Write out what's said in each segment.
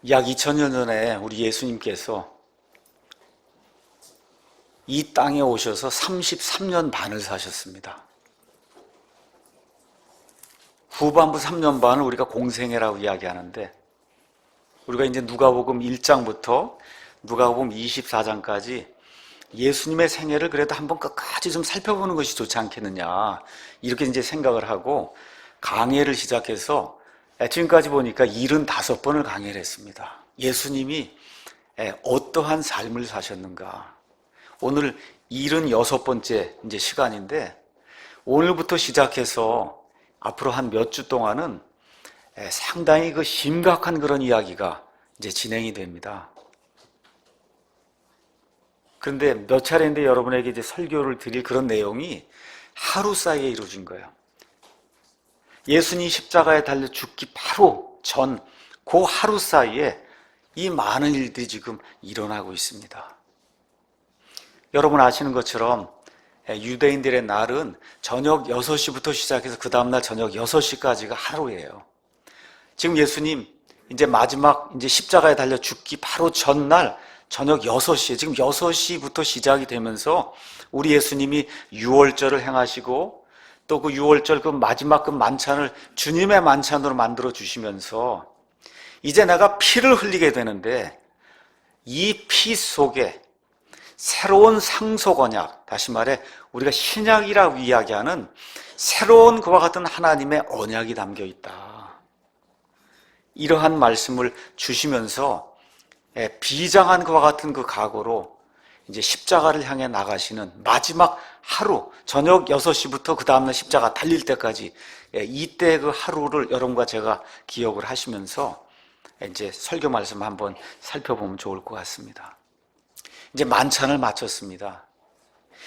약 2000년 전에 우리 예수님께서 이 땅에 오셔서 33년 반을 사셨습니다. 후반부 3년 반을 우리가 공생애라고 이야기하는데, 우리가 이제 누가복음 1장부터 누가복음 24장까지 예수님의 생애를 그래도 한번 끝까지 좀 살펴보는 것이 좋지 않겠느냐, 이렇게 이제 생각을 하고 강해를 시작해서 지금까지 보니까 75번을 강해를 했습니다. 예수님이 어떠한 삶을 사셨는가. 오늘 76번째 이제 시간인데, 오늘부터 시작해서 앞으로 한 몇 주 동안은 상당히 그 심각한 그런 이야기가 이제 진행이 됩니다. 그런데 몇 차례인데 여러분에게 이제 설교를 드릴 그런 내용이 하루 사이에 이루어진 거예요. 예수님이 십자가에 달려 죽기 바로 전 그 하루 사이에 이 많은 일들이 지금 일어나고 있습니다. 여러분 아시는 것처럼 유대인들의 날은 저녁 6시부터 시작해서 그 다음날 저녁 6시까지가 하루예요. 지금 예수님 이제 마지막 이제 십자가에 달려 죽기 바로 전날 저녁 6시에, 지금 6시부터 시작이 되면서 우리 예수님이 유월절을 행하시고 또 그 유월절 그 마지막 그 만찬을 주님의 만찬으로 만들어 주시면서 이제 내가 피를 흘리게 되는데, 이 피 속에 새로운 상속 언약, 다시 말해 우리가 신약이라고 이야기하는 새로운 그와 같은 하나님의 언약이 담겨 있다. 이러한 말씀을 주시면서 비장한 그와 같은 그 각오로 이제 십자가를 향해 나가시는 마지막 하루, 저녁 6시부터 그 다음날 십자가 달릴 때까지, 이때 그 하루를 여러분과 제가 기억을 하시면서 이제 설교 말씀 한번 살펴보면 좋을 것 같습니다. 이제 만찬을 마쳤습니다.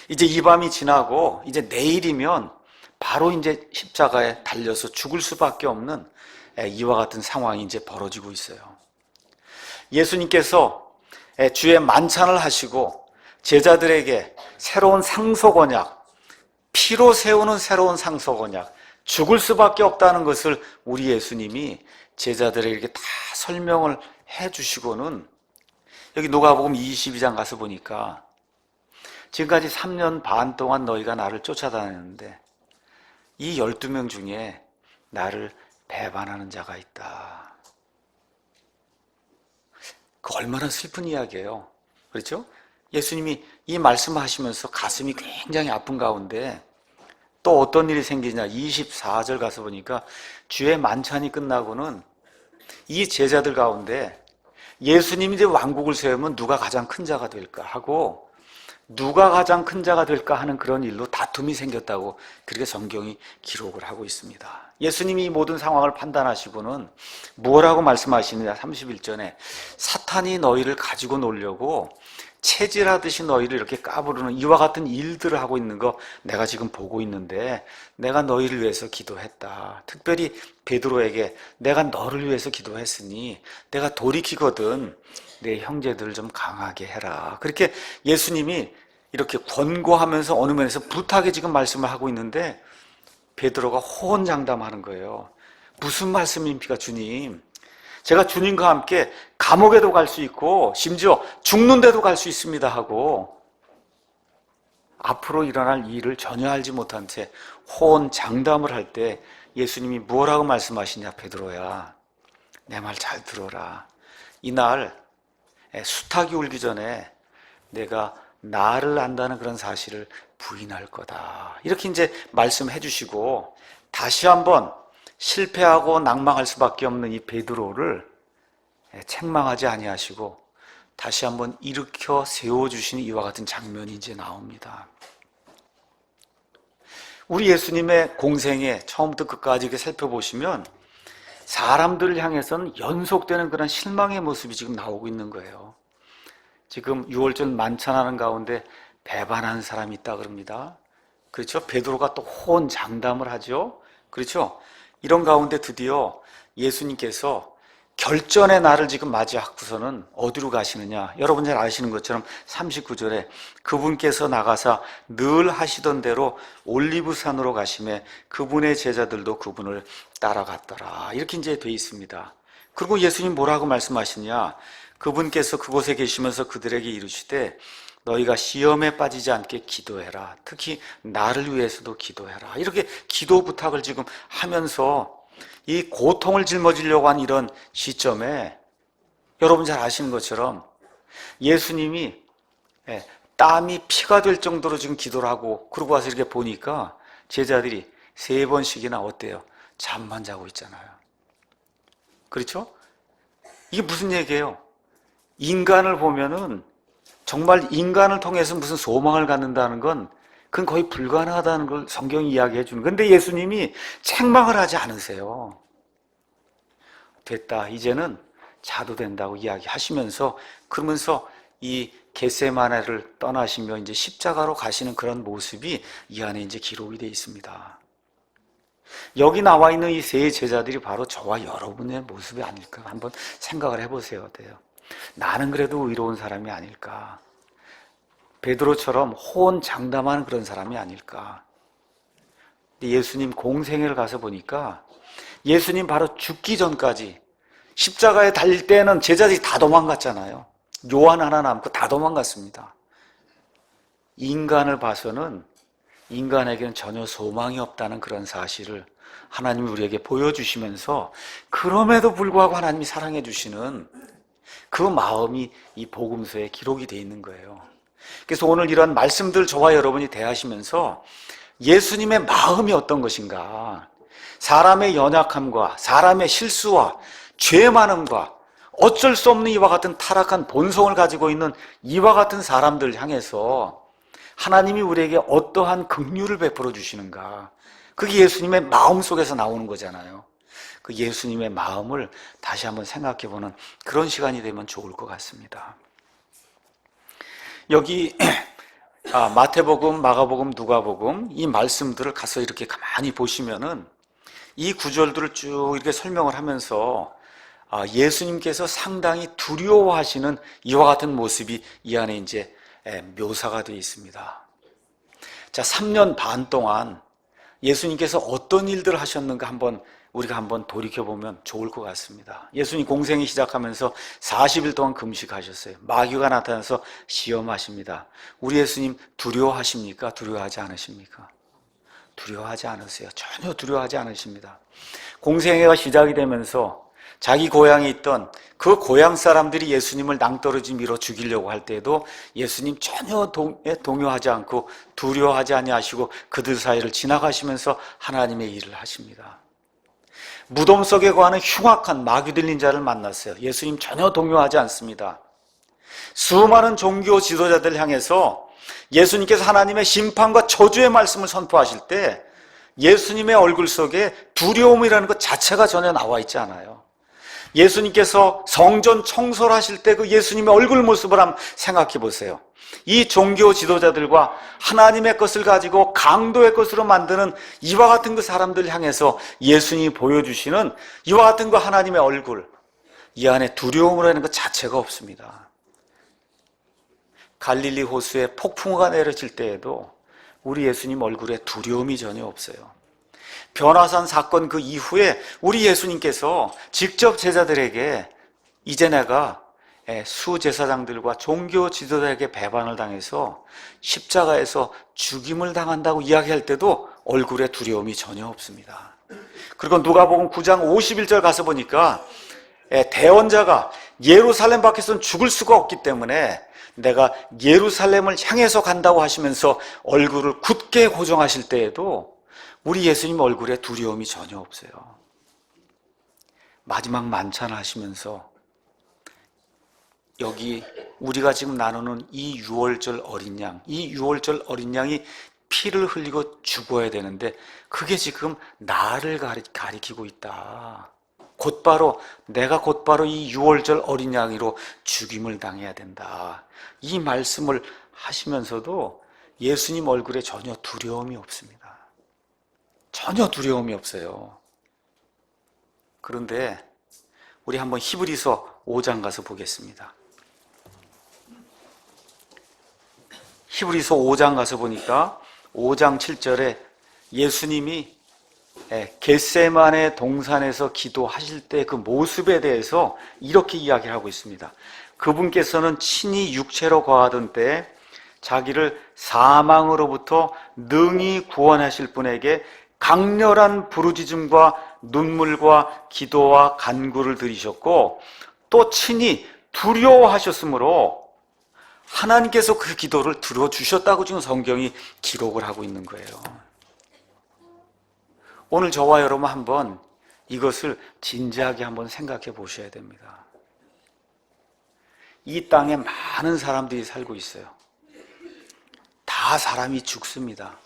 이제 이 밤이 지나고 이제 내일이면 바로 이제 십자가에 달려서 죽을 수밖에 없는 이와 같은 상황이 이제 벌어지고 있어요. 예수님께서 주의 만찬을 하시고 제자들에게 새로운 상속 언약, 피로 세우는 새로운 상속 언약, 죽을 수밖에 없다는 것을 우리 예수님이 제자들에게 다 설명을 해주시고는, 여기 누가복음 22장 가서 보니까 지금까지 3년 반 동안 너희가 나를 쫓아다녔는데 이 12명 중에 나를 배반하는 자가 있다. 그 얼마나 슬픈 이야기예요. 그렇죠? 예수님이 이 말씀하시면서 가슴이 굉장히 아픈 가운데 또 어떤 일이 생기냐, 24절 가서 보니까 주의 만찬이 끝나고는 이 제자들 가운데 예수님이 이제 왕국을 세우면 누가 가장 큰 자가 될까 하고, 누가 가장 큰 자가 될까 하는 그런 일로 다툼이 생겼다고 그렇게 성경이 기록을 하고 있습니다. 예수님이 이 모든 상황을 판단하시고는 뭐라고 말씀하시느냐, 31절에 사탄이 너희를 가지고 놀려고 체질하듯이 너희를 이렇게 까부르는 이와 같은 일들을 하고 있는 거 내가 지금 보고 있는데 내가 너희를 위해서 기도했다. 특별히 베드로에게 내가 너를 위해서 기도했으니 내가 돌이키거든 내 형제들을 좀 강하게 해라. 그렇게 예수님이 이렇게 권고하면서 어느 면에서 부탁에 지금 말씀을 하고 있는데 베드로가 호언장담하는 거예요. 무슨 말씀입니까, 주님? 제가 주님과 함께 감옥에도 갈 수 있고 심지어 죽는 데도 갈 수 있습니다 하고 앞으로 일어날 일을 전혀 알지 못한 채 호언장담을 할 때 예수님이 뭐라고 말씀하시냐, 베드로야 내 말 잘 들어라. 이날 수탉이 울기 전에 내가 나를 안다는 그런 사실을 부인할 거다. 이렇게 이제 말씀해 주시고 다시 한번 실패하고 낭망할 수밖에 없는 이 베드로를 책망하지 아니하시고 다시 한번 일으켜 세워주시는 이와 같은 장면이 이제 나옵니다. 우리 예수님의 공생애 처음부터 끝까지 이렇게 살펴보시면 사람들을 향해서는 연속되는 그런 실망의 모습이 지금 나오고 있는 거예요. 지금 6월절 만찬하는 가운데 배반하는 사람이 있다 그럽니다. 그렇죠? 베드로가 또 호언장담을 하죠. 그렇죠? 이런 가운데 드디어 예수님께서 결전의 날을 지금 맞이하고서는 어디로 가시느냐, 여러분 잘 아시는 것처럼 39절에 그분께서 나가사 늘 하시던 대로 올리브산으로 가시매 그분의 제자들도 그분을 따라갔더라. 이렇게 이제 돼 있습니다. 그리고 예수님 뭐라고 말씀하시냐? 그분께서 그곳에 계시면서 그들에게 이르시되 너희가 시험에 빠지지 않게 기도해라. 특히 나를 위해서도 기도해라. 이렇게 기도 부탁을 지금 하면서 이 고통을 짊어지려고 한 이런 시점에 여러분 잘 아시는 것처럼 예수님이 땀이 피가 될 정도로 지금 기도를 하고 그러고 와서 이렇게 보니까 제자들이 3번씩이나 어때요? 잠만 자고 있잖아요. 그렇죠? 이게 무슨 얘기예요? 인간을 보면은 정말 인간을 통해서 무슨 소망을 갖는다는 건 그건 거의 불가능하다는 걸 성경이 이야기해 주는. 근데 예수님이 책망을 하지 않으세요. 됐다. 이제는 자도 된다고 이야기하시면서 그러면서 이 겟세마네를 떠나시며 이제 십자가로 가시는 그런 모습이 이 안에 이제 기록이 되어 있습니다. 여기 나와 있는 이 세 제자들이 바로 저와 여러분의 모습이 아닐까 한번 생각을 해보세요. 어때요? 나는 그래도 의로운 사람이 아닐까? 베드로처럼 호언장담하는 그런 사람이 아닐까? 예수님 공생애를 가서 보니까 예수님 바로 죽기 전까지 십자가에 달릴 때는 제자들이 다 도망갔잖아요. 요한 하나 남고 다 도망갔습니다. 인간을 봐서는 인간에게는 전혀 소망이 없다는 그런 사실을 하나님이 우리에게 보여주시면서 그럼에도 불구하고 하나님이 사랑해 주시는 그 마음이 이 복음서에 기록이 되어 있는 거예요. 그래서 오늘 이런 말씀들 저와 여러분이 대하시면서 예수님의 마음이 어떤 것인가, 사람의 연약함과 사람의 실수와 죄 많음과 어쩔 수 없는 이와 같은 타락한 본성을 가지고 있는 이와 같은 사람들 향해서 하나님이 우리에게 어떠한 긍휼을 베풀어 주시는가, 그게 예수님의 마음 속에서 나오는 거잖아요. 그 예수님의 마음을 다시 한번 생각해보는 그런 시간이 되면 좋을 것 같습니다. 여기 마태복음, 마가복음, 누가복음 이 말씀들을 가서 이렇게 가만히 보시면은 이 구절들을 쭉 이렇게 설명을 하면서 예수님께서 상당히 두려워하시는 이와 같은 모습이 이 안에 이제 묘사가 되어 있습니다. 자, 3년 반 동안 예수님께서 어떤 일들을 하셨는가 우리가 한번 돌이켜보면 좋을 것 같습니다. 예수님 공생이 시작하면서 40일 동안 금식하셨어요. 마귀가 나타나서 시험하십니다. 우리 예수님 두려워하십니까? 두려워하지 않으십니까? 두려워하지 않으세요. 전혀 두려워하지 않으십니다. 공생애가 시작이 되면서 자기 고향에 있던 그 고향 사람들이 예수님을 낭떠러지 밀어 죽이려고 할 때에도 예수님 전혀 동요하지 않고 두려워하지 아니하시고 그들 사이를 지나가시면서 하나님의 일을 하십니다. 무덤 속에 거하는 흉악한 마귀 들린 자를 만났어요. 예수님 전혀 동요하지 않습니다. 수많은 종교 지도자들 향해서 예수님께서 하나님의 심판과 저주의 말씀을 선포하실 때 예수님의 얼굴 속에 두려움이라는 것 자체가 전혀 나와 있지 않아요. 예수님께서 성전 청소를 하실 때 그 예수님의 얼굴 모습을 한번 생각해 보세요. 이 종교 지도자들과 하나님의 것을 가지고 강도의 것으로 만드는 이와 같은 그 사람들 향해서 예수님이 보여주시는 이와 같은 그 하나님의 얼굴, 이 안에 두려움이라는 것 자체가 없습니다. 갈릴리 호수에 폭풍우가 내려질 때에도 우리 예수님 얼굴에 두려움이 전혀 없어요. 변화산 사건 그 이후에 우리 예수님께서 직접 제자들에게 이제 내가 수제사장들과 종교 지도자에게 배반을 당해서 십자가에서 죽임을 당한다고 이야기할 때도 얼굴에 두려움이 전혀 없습니다. 그리고 누가복음 9장 51절 가서 보니까 대언자가 예루살렘 밖에서는 죽을 수가 없기 때문에 내가 예루살렘을 향해서 간다고 하시면서 얼굴을 굳게 고정하실 때에도 우리 예수님 얼굴에 두려움이 전혀 없어요. 마지막 만찬 하시면서 여기 우리가 지금 나누는 이 유월절 어린 양, 이 유월절 어린 양이 피를 흘리고 죽어야 되는데 그게 지금 나를 가리키고 있다. 내가 곧바로 이 유월절 어린 양으로 죽임을 당해야 된다. 이 말씀을 하시면서도 예수님 얼굴에 전혀 두려움이 없습니다. 전혀 두려움이 없어요. 그런데 우리 한번 히브리서 5장 가서 보겠습니다. 히브리서 5장 가서 보니까 5장 7절에 예수님이 겟세마네 동산에서 기도하실 때 그 모습에 대해서 이렇게 이야기를 하고 있습니다. 그분께서는 친히 육체로 거하던 때에 자기를 사망으로부터 능히 구원하실 분에게 강렬한 부르짖음과 눈물과 기도와 간구를 드리셨고 또 친히 두려워하셨으므로 하나님께서 그 기도를 들어주셨다고 지금 성경이 기록을 하고 있는 거예요. 오늘 저와 여러분 한번 이것을 진지하게 한번 생각해 보셔야 됩니다. 이 땅에 많은 사람들이 살고 있어요. 다 사람이 죽습니다.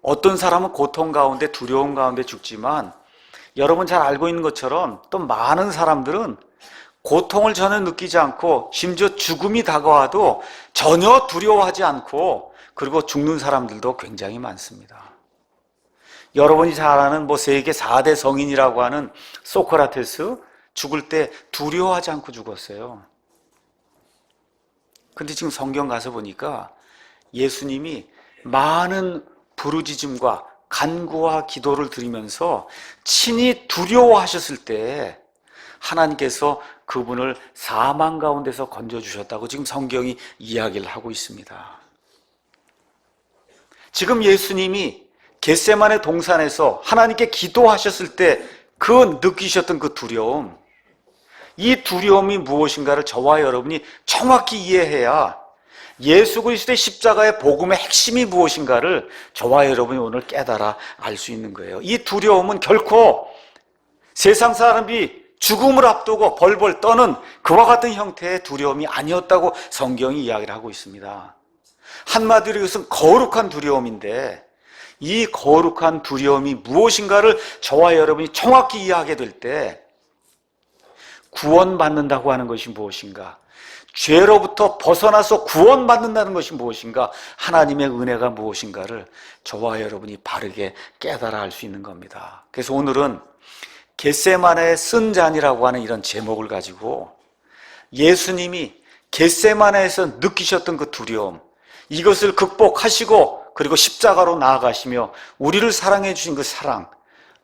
어떤 사람은 고통 가운데 두려움 가운데 죽지만 여러분 잘 알고 있는 것처럼 또 많은 사람들은 고통을 전혀 느끼지 않고 심지어 죽음이 다가와도 전혀 두려워하지 않고 그리고 죽는 사람들도 굉장히 많습니다. 여러분이 잘 아는 세계 4대 성인이라고 하는 소크라테스 죽을 때 두려워하지 않고 죽었어요. 근데 지금 성경 가서 보니까 예수님이 많은 부르짖음과 간구와 기도를 드리면서 친히 두려워하셨을 때 하나님께서 그분을 사망 가운데서 건져주셨다고 지금 성경이 이야기를 하고 있습니다. 지금 예수님이 겟세마네 동산에서 하나님께 기도하셨을 때 그 느끼셨던 그 두려움, 이 두려움이 무엇인가를 저와 여러분이 정확히 이해해야 예수 그리스도의 십자가의 복음의 핵심이 무엇인가를 저와 여러분이 오늘 깨달아 알 수 있는 거예요. 이 두려움은 결코 세상 사람이 죽음을 앞두고 벌벌 떠는 그와 같은 형태의 두려움이 아니었다고 성경이 이야기를 하고 있습니다. 한마디로 이것은 거룩한 두려움인데 이 거룩한 두려움이 무엇인가를 저와 여러분이 정확히 이해하게 될 때 구원받는다고 하는 것이 무엇인가, 죄로부터 벗어나서 구원받는다는 것이 무엇인가, 하나님의 은혜가 무엇인가를 저와 여러분이 바르게 깨달아 알 수 있는 겁니다. 그래서 오늘은 겟세마네의 쓴 잔이라고 하는 이런 제목을 가지고 예수님이 겟세마네에서 느끼셨던 그 두려움, 이것을 극복하시고 그리고 십자가로 나아가시며 우리를 사랑해 주신 그 사랑,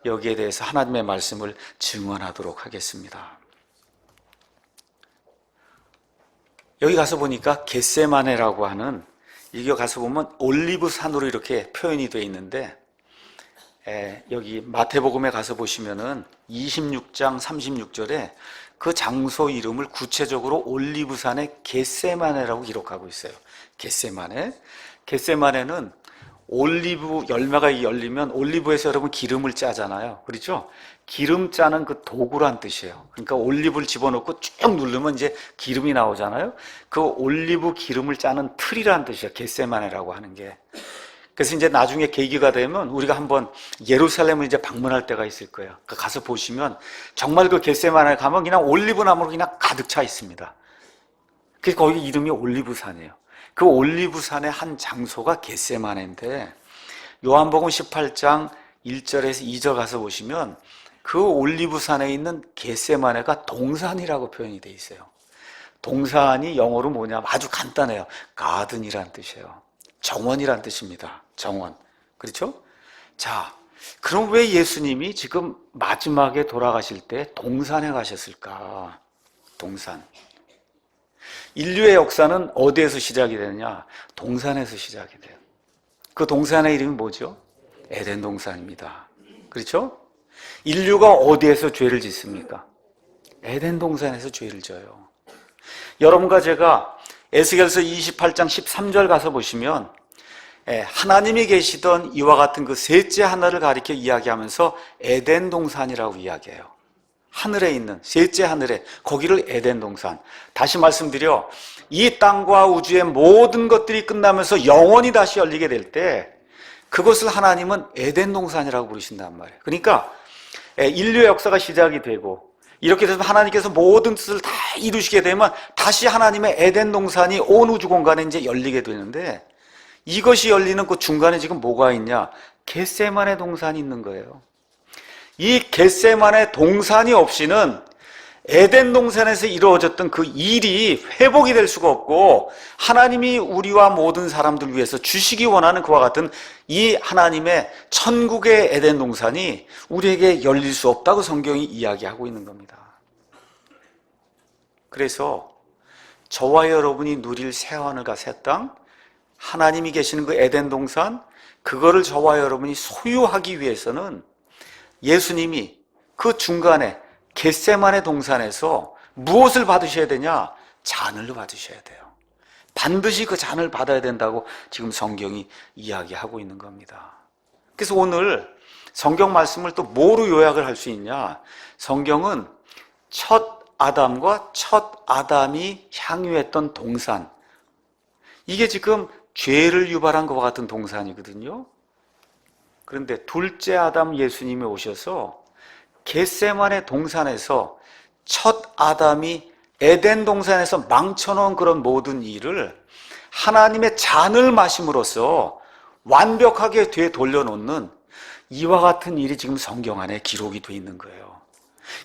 여기에 대해서 하나님의 말씀을 증언하도록 하겠습니다. 여기 가서 보니까 겟세마네라고 하는, 여기 가서 보면 올리브 산으로 이렇게 표현이 되어 있는데 여기 마태복음에 가서 보시면은 26장 36절에 그 장소 이름을 구체적으로 올리브산의 겟세마네라고 기록하고 있어요. 겟세마네. 겟세마네는 올리브 열매가 열리면 올리브에서 여러분 기름을 짜잖아요. 그렇죠? 기름 짜는 그 도구란 뜻이에요. 그러니까 올리브를 집어넣고 쭉 누르면 이제 기름이 나오잖아요. 그 올리브 기름을 짜는 틀이란 뜻이에요. 겟세마네라고 하는 게. 그래서 이제 나중에 계기가 되면 우리가 한번 예루살렘을 이제 방문할 때가 있을 거예요. 가서 보시면 정말 그 겟세마네에 가면 그냥 올리브 나무로 그냥 가득 차 있습니다. 그래서 거기 이름이 올리브산이에요. 그 올리브산의 한 장소가 겟세마네인데 요한복음 18장 1절에서 2절 가서 보시면 그 올리브산에 있는 겟세마네가 동산이라고 표현이 돼 있어요. 동산이 영어로 뭐냐, 아주 간단해요. 가든이란 뜻이에요. 정원이란 뜻입니다. 정원. 그렇죠? 자, 그럼 왜 예수님이 지금 마지막에 돌아가실 때 동산에 가셨을까? 동산. 인류의 역사는 어디에서 시작이 되느냐? 동산에서 시작이 돼요. 그 동산의 이름이 뭐죠? 에덴 동산입니다. 그렇죠? 인류가 어디에서 죄를 짓습니까? 에덴 동산에서 죄를 져요. 여러분과 제가 에스겔서 28장 13절 가서 보시면 하나님이 계시던 이와 같은 그 셋째 하늘을 가리켜 이야기하면서 에덴 동산이라고 이야기해요. 하늘에 있는 셋째 하늘에, 거기를 에덴 동산. 다시 말씀드려, 이 땅과 우주의 모든 것들이 끝나면서 영원히 다시 열리게 될 때 그것을 하나님은 에덴 동산이라고 부르신단 말이에요. 그러니까 인류의 역사가 시작이 되고 이렇게 돼서 하나님께서 모든 뜻을 다 이루시게 되면 다시 하나님의 에덴 동산이 온 우주 공간에 이제 열리게 되는데, 이것이 열리는 그 중간에 지금 뭐가 있냐? 겟세마네 동산이 있는 거예요. 이 겟세마네 동산이 없이는 에덴 동산에서 이루어졌던 그 일이 회복이 될 수가 없고, 하나님이 우리와 모든 사람들 위해서 주시기 원하는 그와 같은 이 하나님의 천국의 에덴 동산이 우리에게 열릴 수 없다고 성경이 이야기하고 있는 겁니다. 그래서 저와 여러분이 누릴 새하늘과 새 땅, 하나님이 계시는 그 에덴 동산, 그거를 저와 여러분이 소유하기 위해서는 예수님이 그 중간에 겟세마네 동산에서 무엇을 받으셔야 되냐? 잔을 받으셔야 돼요. 반드시 그 잔을 받아야 된다고 지금 성경이 이야기하고 있는 겁니다. 그래서 오늘 성경 말씀을 또 뭐로 요약을 할 수 있냐? 성경은 첫 아담과 첫 아담이 향유했던 동산, 이게 지금 죄를 유발한 것과 같은 동산이거든요. 그런데 둘째 아담 예수님이 오셔서 겟세마네 동산에서 첫 아담이 에덴 동산에서 망쳐놓은 그런 모든 일을 하나님의 잔을 마심으로써 완벽하게 되돌려놓는 이와 같은 일이 지금 성경 안에 기록이 되어 있는 거예요.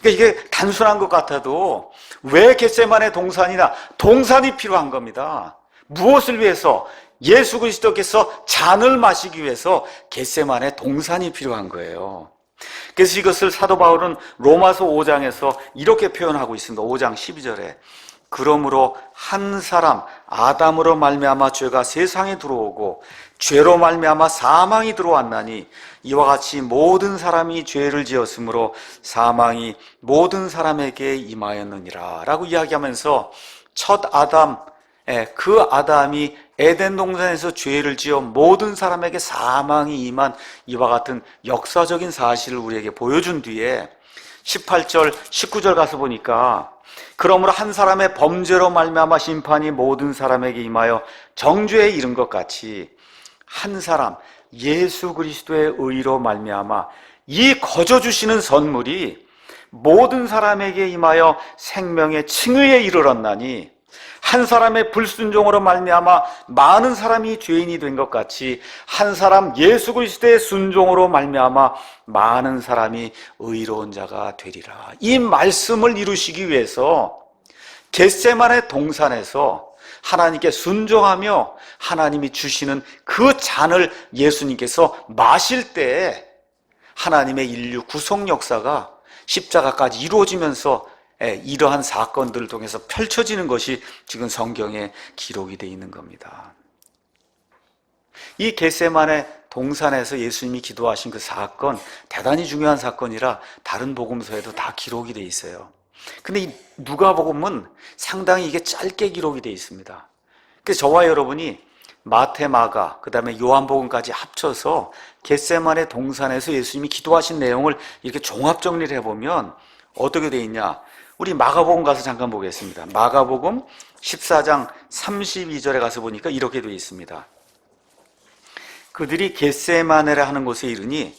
그러니까 이게 단순한 것 같아도 왜 겟세마네 동산이나 동산이 필요한 겁니다. 무엇을 위해서? 예수 그리스도께서 잔을 마시기 위해서 겟세마네 동산이 필요한 거예요. 그래서 이것을 사도 바울은 로마서 5장에서 이렇게 표현하고 있습니다. 5장 12절에 그러므로 한 사람 아담으로 말미암아 죄가 세상에 들어오고 죄로 말미암아 사망이 들어왔나니 이와 같이 모든 사람이 죄를 지었으므로 사망이 모든 사람에게 임하였느니라 라고 이야기하면서 첫 아담, 그 아담이 에덴 동산에서 죄를 지어 모든 사람에게 사망이 임한 이와 같은 역사적인 사실을 우리에게 보여준 뒤에 18절, 19절 가서 보니까 그러므로 한 사람의 범죄로 말미암아 심판이 모든 사람에게 임하여 정죄에 이른 것 같이 한 사람 예수 그리스도의 의로 말미암아 이 거저 주시는 선물이 모든 사람에게 임하여 생명의 칭의에 이르렀나니 한 사람의 불순종으로 말미암아 많은 사람이 죄인이 된 것 같이 한 사람 예수 그리스도의 순종으로 말미암아 많은 사람이 의로운 자가 되리라. 이 말씀을 이루시기 위해서 겟세마네 동산에서 하나님께 순종하며 하나님이 주시는 그 잔을 예수님께서 마실 때 하나님의 인류 구속 역사가 십자가까지 이루어지면서 이러한 사건들을 통해서 펼쳐지는 것이 지금 성경에 기록이 되어 있는 겁니다. 이 겟세마네 동산에서 예수님이 기도하신 그 사건, 대단히 중요한 사건이라 다른 복음서에도 다 기록이 되어 있어요. 근데 이 누가복음은 상당히 이게 짧게 기록이 되어 있습니다. 그래서 저와 여러분이 마태, 마가, 그 다음에 요한복음까지 합쳐서 겟세마네 동산에서 예수님이 기도하신 내용을 이렇게 종합 정리를 해보면 어떻게 되어 있냐? 우리 마가복음 가서 잠깐 보겠습니다. 마가복음 14장 32절에 가서 보니까 이렇게 되어 있습니다. 그들이 겟세마네라 하는 곳에 이르니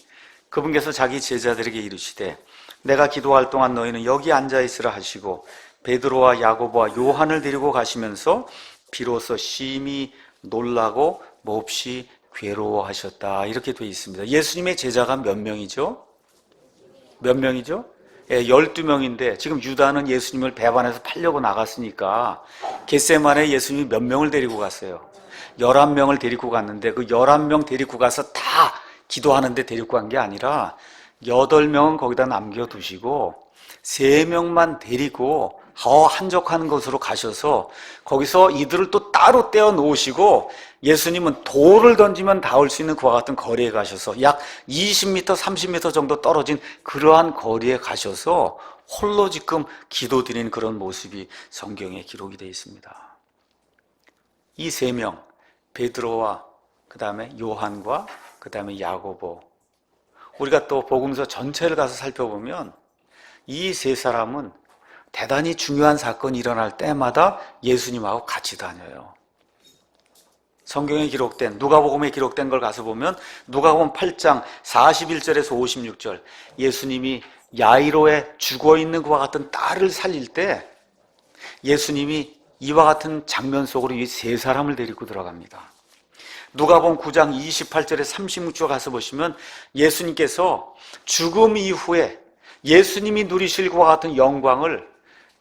그분께서 자기 제자들에게 이르시되 내가 기도할 동안 너희는 여기 앉아있으라 하시고 베드로와 야고보와 요한을 데리고 가시면서 비로소 심히 놀라고 몹시 괴로워하셨다. 이렇게 되어 있습니다. 예수님의 제자가 몇 명이죠? 몇 명이죠? 12명인데 지금 유다는 예수님을 배반해서 팔려고 나갔으니까 겟세마네 예수님이 몇 명을 데리고 갔어요? 11명을 데리고 갔는데 그 11명 데리고 가서 다 기도하는데 데리고 간 게 아니라 8명은 거기다 남겨두시고 3명만 데리고 한적한 곳으로 가셔서 거기서 이들을 또 따로 떼어 놓으시고 예수님은 돌을 던지면 닿을 수 있는 그와 같은 거리에 가셔서 약 20m, 30m 정도 떨어진 그러한 거리에 가셔서 홀로 지금 기도드리는 그런 모습이 성경에 기록이 되어 있습니다. 이 3명, 베드로와 그 다음에 요한과 그 다음에 야고보, 우리가 또 복음서 전체를 가서 살펴보면 이 3사람은 대단히 중요한 사건이 일어날 때마다 예수님하고 같이 다녀요. 성경에 기록된, 누가복음에 기록된 걸 가서 보면 누가복음 8장 41절에서 56절 예수님이 야이로의 죽어있는 그와 같은 딸을 살릴 때 예수님이 이와 같은 장면 속으로 이 3사람을 데리고 들어갑니다. 누가복음 9장 28절에 36절 가서 보시면 예수님께서 죽음 이후에 예수님이 누리실 것과 같은 영광을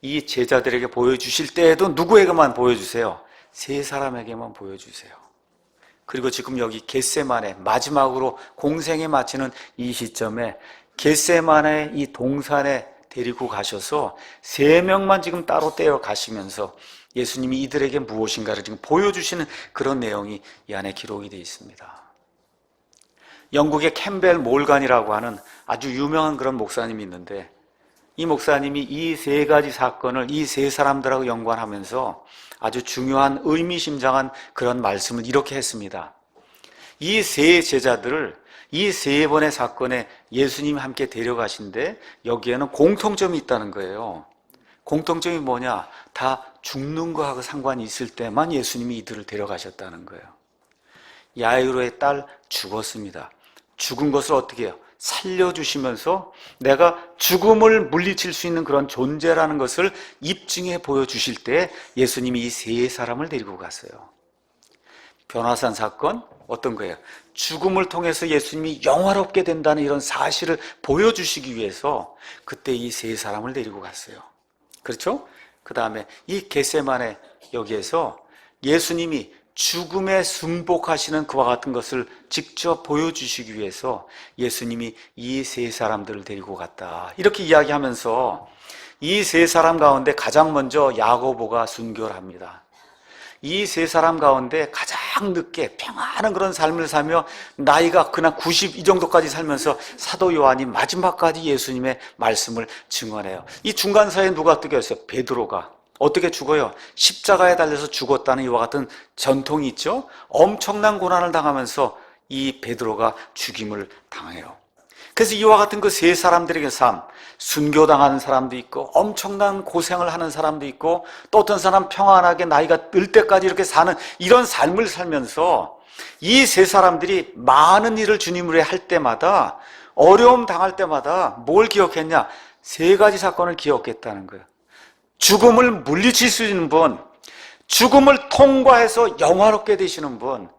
이 제자들에게 보여주실 때에도 누구에게만 보여주세요? 세 사람에게만 보여주세요. 그리고 지금 여기 겟세마네 마지막으로 공생에 마치는 이 시점에 겟세마네 이 동산에 데리고 가셔서 3명만 지금 따로 떼어 가시면서 예수님이 이들에게 무엇인가를 지금 보여주시는 그런 내용이 이 안에 기록이 되어 있습니다. 영국의 캠벨 몰간이라고 하는 아주 유명한 그런 목사님이 있는데, 이 목사님이 이 3가지 사건을 이 3사람들하고 연관하면서 아주 중요한 의미심장한 그런 말씀을 이렇게 했습니다. 이 3제자들을 이 3번의 사건에 예수님이 함께 데려가신데 여기에는 공통점이 있다는 거예요. 공통점이 뭐냐? 다 죽는 거하고 상관이 있을 때만 예수님이 이들을 데려가셨다는 거예요. 야이로의 딸 죽었습니다. 죽은 것을 어떻게 해요? 살려주시면서 내가 죽음을 물리칠 수 있는 그런 존재라는 것을 입증해 보여주실 때 예수님이 이 3사람을 데리고 갔어요. 변화산 사건 어떤 거예요? 죽음을 통해서 예수님이 영화롭게 된다는 이런 사실을 보여주시기 위해서 그때 이 3사람을 데리고 갔어요. 그렇죠? 그 다음에 이 겟세마네 여기에서 예수님이 죽음에 승복하시는 그와 같은 것을 직접 보여주시기 위해서 예수님이 이 3사람들을 데리고 갔다, 이렇게 이야기하면서 이 3사람 가운데 가장 먼저 야고보가 순교를 합니다. 이 3사람 가운데 가장 늦게 평안한 그런 삶을 살며 나이가 그냥 90 이 정도까지 살면서 사도 요한이 마지막까지 예수님의 말씀을 증언해요. 이 중간 사이에 누가 뜨겠어요? 베드로가. 어떻게 죽어요? 십자가에 달려서 죽었다는 이와 같은 전통이 있죠. 엄청난 고난을 당하면서 이 베드로가 죽임을 당해요. 그래서 이와 같은 그 3사람들에게 삶, 순교당하는 사람도 있고 엄청난 고생을 하는 사람도 있고 또 어떤 사람 평안하게 나이가 들 때까지 이렇게 사는 이런 삶을 살면서 이 3사람들이 많은 일을 주님을 위해 할 때마다, 어려움 당할 때마다 뭘 기억했냐? 3가지 사건을 기억했다는 거예요. 죽음을 물리칠 수 있는 분, 죽음을 통과해서 영화롭게 되시는 분,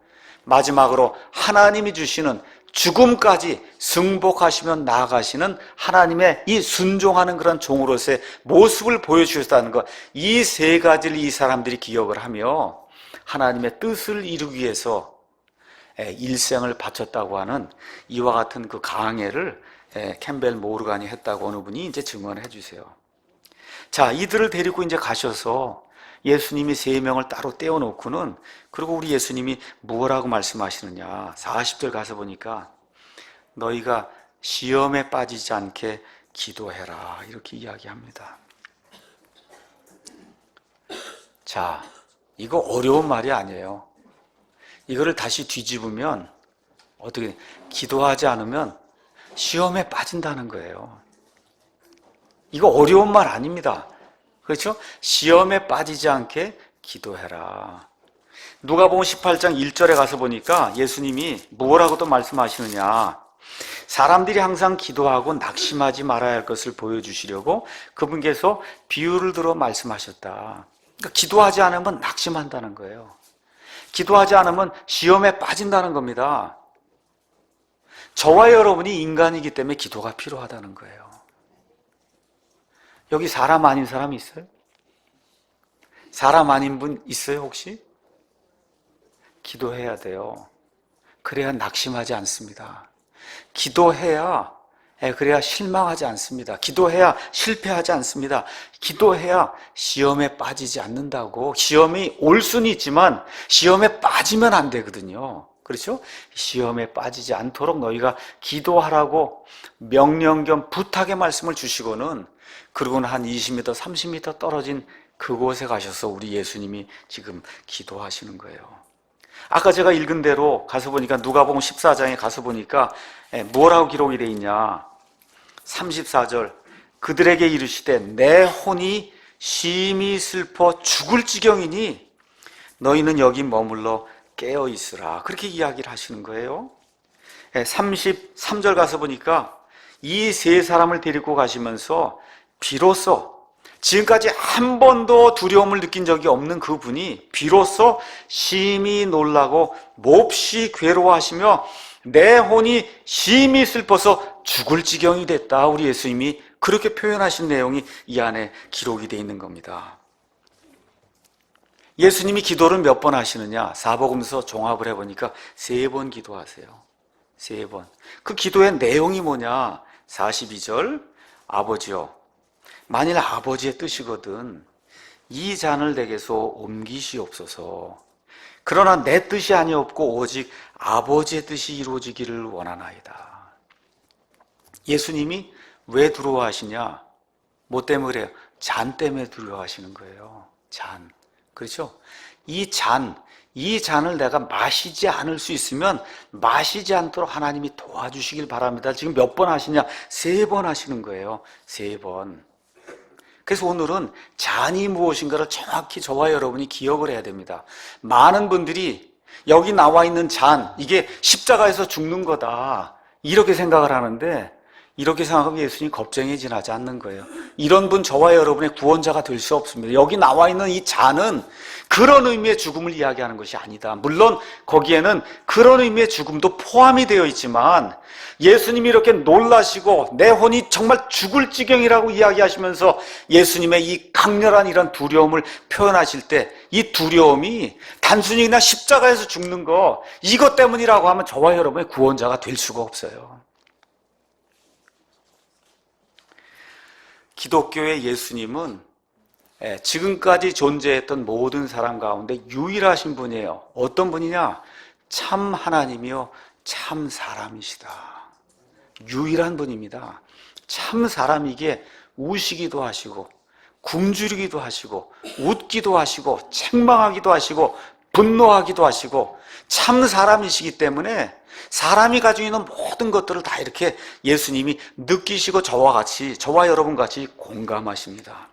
마지막으로 하나님이 주시는 죽음까지 승복하시며 나아가시는 하나님의 이 순종하는 그런 종으로서의 모습을 보여주셨다는 것, 이 3가지를 이 사람들이 기억을 하며 하나님의 뜻을 이루기 위해서 일생을 바쳤다고 하는 이와 같은 그 강해를 캠벨 모르간이 했다고 어느 분이 이제 증언해 주세요. 자, 이들을 데리고 이제 가셔서 예수님이 3명을 따로 떼어놓고는, 그리고 우리 예수님이 뭐라고 말씀하시느냐, 40절 가서 보니까 너희가 시험에 빠지지 않게 기도해라, 이렇게 이야기합니다. 자, 이거 어려운 말이 아니에요. 이거를 다시 뒤집으면 어떻게, 기도하지 않으면 시험에 빠진다는 거예요. 이거 어려운 말 아닙니다. 그렇죠? 시험에 빠지지 않게 기도해라. 누가복음 18장 1절에 가서 보니까 예수님이 뭐라고 또 말씀하시느냐, 사람들이 항상 기도하고 낙심하지 말아야 할 것을 보여주시려고 그분께서 비유를 들어 말씀하셨다. 그러니까 기도하지 않으면 낙심한다는 거예요. 기도하지 않으면 시험에 빠진다는 겁니다. 저와 여러분이 인간이기 때문에 기도가 필요하다는 거예요. 여기 사람 아닌 사람 있어요? 사람 아닌 분 있어요 혹시? 기도해야 돼요. 그래야 낙심하지 않습니다. 기도해야, 그래야 실망하지 않습니다. 기도해야 실패하지 않습니다. 기도해야 시험에 빠지지 않는다고. 시험이 올 수는 있지만 시험에 빠지면 안 되거든요. 그렇죠? 시험에 빠지지 않도록 너희가 기도하라고 명령 겸 부탁의 말씀을 주시고는, 그리고는 한 20m, 30m 떨어진 그곳에 가셔서 우리 예수님이 지금 기도하시는 거예요. 아까 제가 읽은 대로 가서 보니까 누가복음 14장에 가서 보니까 뭐라고 기록이 되어 있냐, 34절, 그들에게 이르시되 내 혼이 심히 슬퍼 죽을 지경이니 너희는 여기 머물러 깨어 있으라, 그렇게 이야기를 하시는 거예요. 33절 가서 보니까 이 3사람을 데리고 가시면서 비로소 지금까지 한 번도 두려움을 느낀 적이 없는 그분이 비로소 심히 놀라고 몹시 괴로워하시며 내 혼이 심히 슬퍼서 죽을 지경이 됐다, 우리 예수님이 그렇게 표현하신 내용이 이 안에 기록이 되어 있는 겁니다. 예수님이 기도를 몇 번 하시느냐? 사복음서 종합을 해보니까 3번 기도하세요. 3번. 그 기도의 내용이 뭐냐? 42절, 아버지여, 만일 아버지의 뜻이거든 이 잔을 내게서 옮기시옵소서. 그러나 내 뜻이 아니옵고 오직 아버지의 뜻이 이루어지기를 원하나이다. 예수님이 왜 두려워하시냐? 뭐 때문에 그래요? 잔 때문에 두려워하시는 거예요. 잔. 그렇죠? 이 잔을 내가 마시지 않을 수 있으면 마시지 않도록 하나님이 도와주시길 바랍니다. 지금 몇 번 하시냐? 3번 하시는 거예요. 3번. 그래서 오늘은 잔이 무엇인가를 정확히 저와 여러분이 기억을 해야 됩니다. 많은 분들이 여기 나와 있는 잔, 이게 십자가에서 죽는 거다, 이렇게 생각을 하는데, 이렇게 생각하면 예수님 겁쟁이 지나지 않는 거예요. 이런 분 저와 여러분의 구원자가 될 수 없습니다. 여기 나와 있는 이 잔은 그런 의미의 죽음을 이야기하는 것이 아니다. 물론 거기에는 그런 의미의 죽음도 포함이 되어 있지만, 예수님이 이렇게 놀라시고 내 혼이 정말 죽을 지경이라고 이야기하시면서 예수님의 이 강렬한 이런 두려움을 표현하실 때, 이 두려움이 단순히 그냥 십자가에서 죽는 거, 이것 때문이라고 하면 저와 여러분의 구원자가 될 수가 없어요. 기독교의 예수님은 지금까지 존재했던 모든 사람 가운데 유일하신 분이에요. 어떤 분이냐? 참 하나님이요 참 사람이시다. 유일한 분입니다. 참 사람이기에 우시기도 하시고 굶주리기도 하시고 웃기도 하시고 책망하기도 하시고 분노하기도 하시고 참 사람이시기 때문에 사람이 가지고 있는 모든 것들을 다 이렇게 예수님이 느끼시고 저와 여러분 같이 공감하십니다.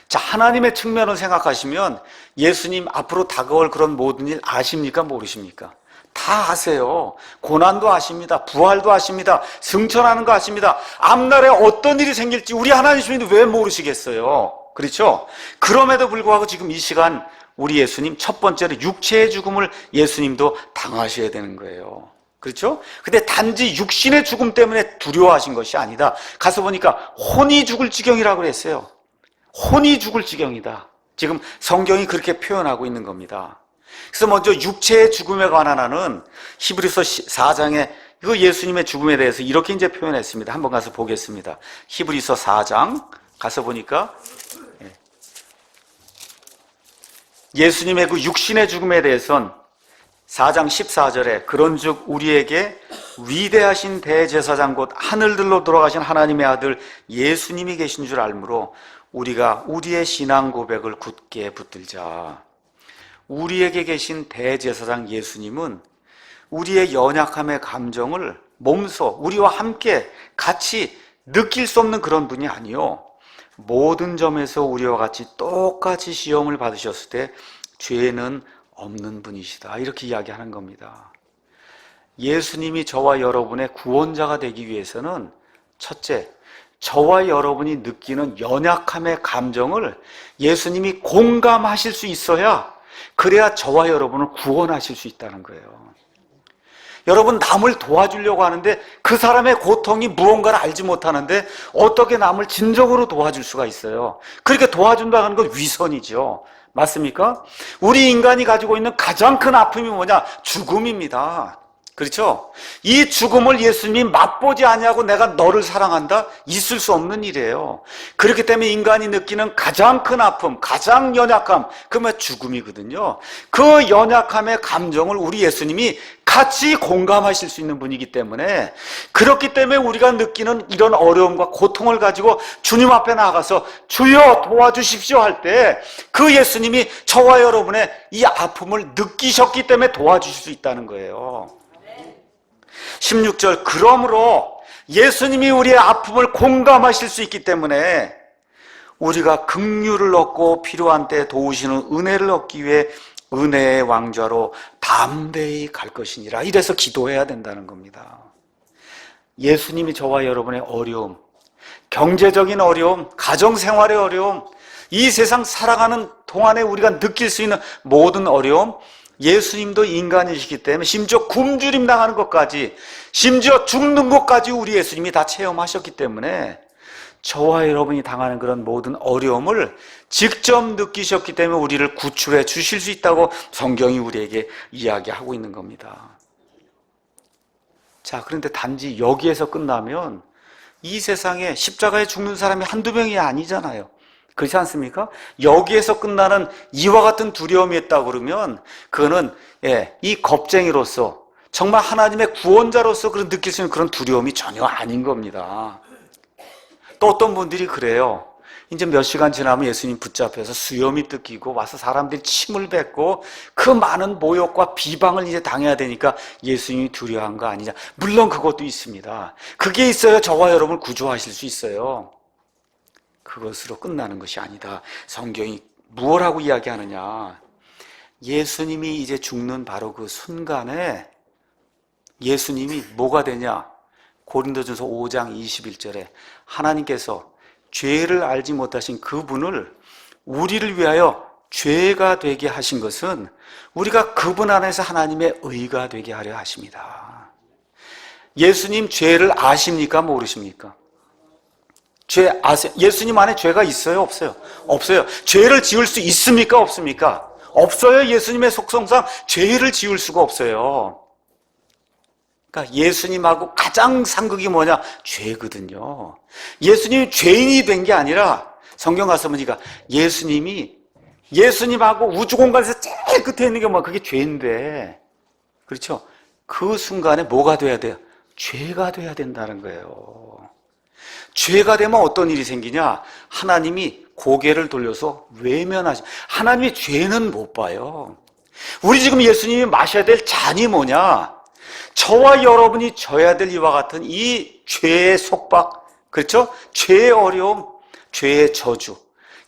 자, 하나님의 측면을 생각하시면 예수님 앞으로 다가올 그런 모든 일 아십니까? 모르십니까? 다 아세요. 고난도 아십니다. 부활도 아십니다. 승천하는 거 아십니다. 앞날에 어떤 일이 생길지 우리 하나님이 왜 모르시겠어요? 그렇죠? 그럼에도 불구하고 지금 이 시간 우리 예수님 첫 번째로 육체의 죽음을 예수님도 당하셔야 되는 거예요. 그렇죠? 근데 단지 육신의 죽음 때문에 두려워하신 것이 아니다. 가서 보니까 혼이 죽을 지경이라고 그랬어요. 혼이 죽을 지경이다. 지금 성경이 그렇게 표현하고 있는 겁니다. 그래서 먼저 육체의 죽음에 관한 하는 히브리서 4장에 그 예수님의 죽음에 대해서 이렇게 이제 표현했습니다. 한번 가서 보겠습니다. 히브리서 4장 가서 보니까 예수님의 그 육신의 죽음에 대해서는 4장 14절에 그런즉 우리에게 위대하신 대제사장 곧 하늘들로 돌아가신 하나님의 아들 예수님이 계신 줄 알므로 우리가 우리의 신앙 고백을 굳게 붙들자. 우리에게 계신 대제사장 예수님은 우리의 연약함의 감정을 몸소 우리와 함께 같이 느낄 수 없는 그런 분이 아니요, 모든 점에서 우리와 같이 똑같이 시험을 받으셨을 때 죄는 없는 분이시다, 이렇게 이야기하는 겁니다. 예수님이 저와 여러분의 구원자가 되기 위해서는 첫째, 저와 여러분이 느끼는 연약함의 감정을 예수님이 공감하실 수 있어야, 그래야 저와 여러분을 구원하실 수 있다는 거예요. 여러분, 남을 도와주려고 하는데 그 사람의 고통이 무언가를 알지 못하는데 어떻게 남을 진정으로 도와줄 수가 있어요? 그렇게 도와준다는 건 위선이죠. 맞습니까? 우리 인간이 가지고 있는 가장 큰 아픔이 뭐냐? 죽음입니다. 그렇죠? 이 죽음을 예수님이 맛보지 아니하고 내가 너를 사랑한다? 있을 수 없는 일이에요. 그렇기 때문에 인간이 느끼는 가장 큰 아픔, 가장 연약함, 그러면 죽음이거든요. 그 연약함의 감정을 우리 예수님이 같이 공감하실 수 있는 분이기 때문에, 그렇기 때문에 우리가 느끼는 이런 어려움과 고통을 가지고 주님 앞에 나가서 주여 도와주십시오 할 때 그 예수님이 저와 여러분의 이 아픔을 느끼셨기 때문에 도와주실 수 있다는 거예요. 16절, 그러므로 예수님이 우리의 아픔을 공감하실 수 있기 때문에 우리가 긍휼을 얻고 필요한 때 도우시는 은혜를 얻기 위해 은혜의 왕좌로 담대히 갈 것이니라. 이래서 기도해야 된다는 겁니다. 예수님이 저와 여러분의 어려움, 경제적인 어려움, 가정생활의 어려움, 이 세상 살아가는 동안에 우리가 느낄 수 있는 모든 어려움, 예수님도 인간이시기 때문에 심지어 굶주림 당하는 것까지, 심지어 죽는 것까지 우리 예수님이 다 체험하셨기 때문에 저와 여러분이 당하는 그런 모든 어려움을 직접 느끼셨기 때문에 우리를 구출해 주실 수 있다고 성경이 우리에게 이야기하고 있는 겁니다. 자, 그런데 단지 여기에서 끝나면 이 세상에 십자가에 죽는 사람이 한두 명이 아니잖아요. 그렇지 않습니까? 여기에서 끝나는 이와 같은 두려움이 있다고 그러면 그거는 이 겁쟁이로서 정말 하나님의 구원자로서 그런 느낄 수 있는 그런 두려움이 전혀 아닌 겁니다. 또 어떤 분들이 그래요. 이제 몇 시간 지나면 예수님 붙잡혀서 수염이 뜯기고 와서 사람들이 침을 뱉고 그 많은 모욕과 비방을 이제 당해야 되니까 예수님이 두려워한 거 아니냐. 물론 그것도 있습니다. 그게 있어야 저와 여러분을 구조하실 수 있어요. 그것으로 끝나는 것이 아니다. 성경이 무엇라고 이야기하느냐. 예수님이 이제 죽는 바로 그 순간에 예수님이 뭐가 되냐. 고린도전서 5장 21절에 하나님께서 죄를 알지 못하신 그분을 우리를 위하여 죄가 되게 하신 것은 우리가 그분 안에서 하나님의 의가 되게 하려 하십니다. 예수님 죄를 아십니까? 모르십니까? 죄 아세요? 예수님 안에 죄가 있어요? 없어요? 없어요. 죄를 지을 수 있습니까? 없습니까? 없어요. 예수님의 속성상 죄를 지을 수가 없어요. 그러니까 예수님하고 가장 상극이 뭐냐? 죄거든요. 예수님이 죄인이 된 게 아니라 성경 가서 보니까 예수님하고 우주 공간에서 제일 끝에 있는 게 뭐야? 그게 죄인데, 그렇죠? 그 순간에 뭐가 돼야 돼요? 죄가 돼야 된다는 거예요. 죄가 되면 어떤 일이 생기냐? 하나님이 고개를 돌려서 외면하시. 하나님이 죄는 못 봐요. 우리 지금 예수님이 마셔야 될 잔이 뭐냐? 저와 여러분이 져야 될 이와 같은 이 죄의 속박, 그렇죠? 죄의 어려움, 죄의 저주,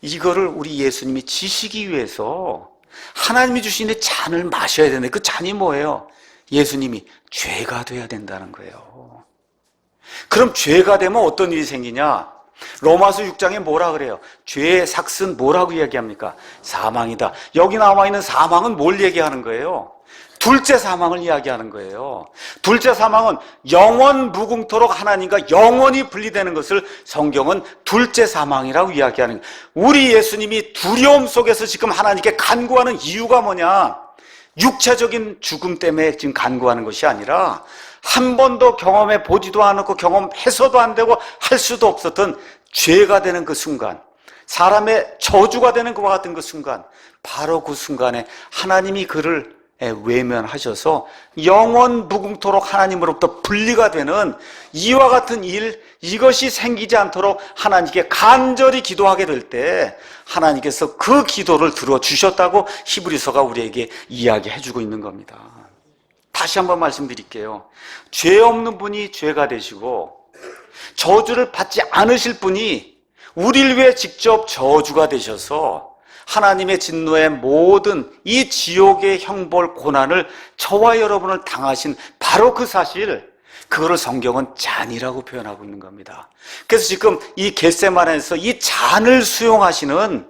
이거를 우리 예수님이 지시기 위해서 하나님이 주신 이 잔을 마셔야 되는데 그 잔이 뭐예요? 예수님이 죄가 돼야 된다는 거예요. 그럼 죄가 되면 어떤 일이 생기냐? 로마서 6장에 뭐라 그래요? 죄의 삭은 뭐라고 이야기합니까? 사망이다. 여기 나와 있는 사망은 뭘 얘기하는 거예요? 둘째 사망을 이야기하는 거예요. 둘째 사망은 영원 무궁토록 하나님과 영원히 분리되는 것을 성경은 둘째 사망이라고 이야기하는 거예요. 우리 예수님이 두려움 속에서 지금 하나님께 간구하는 이유가 뭐냐? 육체적인 죽음 때문에 지금 간구하는 것이 아니라 한 번도 경험해 보지도 않았고 경험해서도 안 되고 할 수도 없었던 죄가 되는 그 순간, 사람의 저주가 되는 것과 같은 그 순간, 바로 그 순간에 하나님이 그를 외면하셔서 영원 무궁토록 하나님으로부터 분리가 되는 이와 같은 일, 이것이 생기지 않도록 하나님께 간절히 기도하게 될 때 하나님께서 그 기도를 들어주셨다고 히브리서가 우리에게 이야기해주고 있는 겁니다. 다시 한번 말씀드릴게요. 죄 없는 분이 죄가 되시고 저주를 받지 않으실 분이 우리를 위해 직접 저주가 되셔서 하나님의 진노의 모든 이 지옥의 형벌 고난을 저와 여러분을 당하신 바로 그 사실, 그거를 성경은 잔이라고 표현하고 있는 겁니다. 그래서 지금 이 겟세마네에서 이 잔을 수용하시는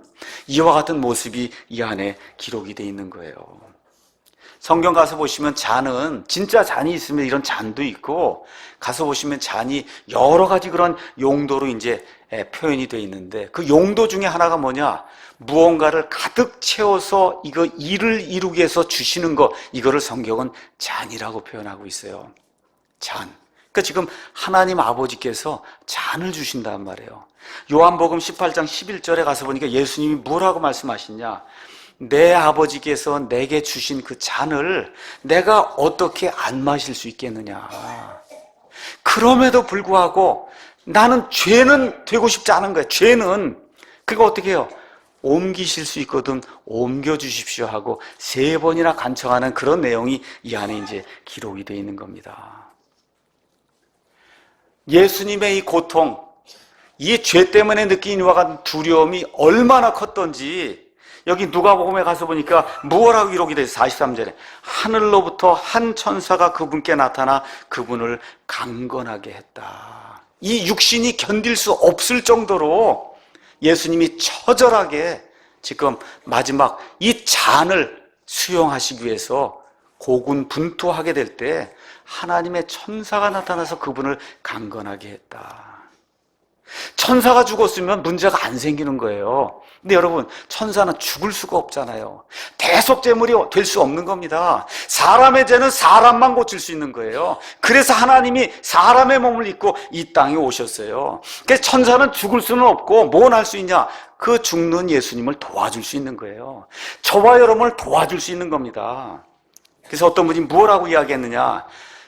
이와 같은 모습이 이 안에 기록이 되어 있는 거예요. 성경 가서 보시면 잔은 진짜 잔이 있으면 이런 잔도 있고, 가서 보시면 잔이 여러 가지 그런 용도로 이제 표현이 되어 있는데, 그 용도 중에 하나가 뭐냐? 무언가를 가득 채워서 이거 일을 이루기 위해서 주시는 거, 이거를 성경은 잔이라고 표현하고 있어요. 잔. 그러니까 지금 하나님 아버지께서 잔을 주신단 말이에요. 요한복음 18장 11절에 가서 보니까 예수님이 뭐라고 말씀하시냐? 내 아버지께서 내게 주신 그 잔을 내가 어떻게 안 마실 수 있겠느냐? 그럼에도 불구하고 나는 죄는 되고 싶지 않은 거예요. 죄는. 그거 어떻게 해요? 옮기실 수 있거든 옮겨주십시오 하고 3번이나 간청하는 그런 내용이 이 안에 이제 기록이 되어 있는 겁니다. 예수님의 이 고통, 이 죄 때문에 느낀 이와 같은 두려움이 얼마나 컸던지 여기 누가복음에 가서 보니까 무엇라고 기록이 돼요? 43절에 하늘로부터 한 천사가 그분께 나타나 그분을 강건하게 했다. 이 육신이 견딜 수 없을 정도로 예수님이 처절하게 지금 마지막 이 잔을 수용하시기 위해서 고군분투하게 될 때 하나님의 천사가 나타나서 그분을 강건하게 했다. 천사가 죽었으면 문제가 안 생기는 거예요. 근데 여러분, 천사는 죽을 수가 없잖아요. 대속제물이 될 수 없는 겁니다. 사람의 죄는 사람만 고칠 수 있는 거예요. 그래서 하나님이 사람의 몸을 입고 이 땅에 오셨어요. 그래서 천사는 죽을 수는 없고 뭘 할 수 있냐? 그 죽는 예수님을 도와줄 수 있는 거예요. 저와 여러분을 도와줄 수 있는 겁니다. 그래서 어떤 분이 뭐라고 이야기했느냐?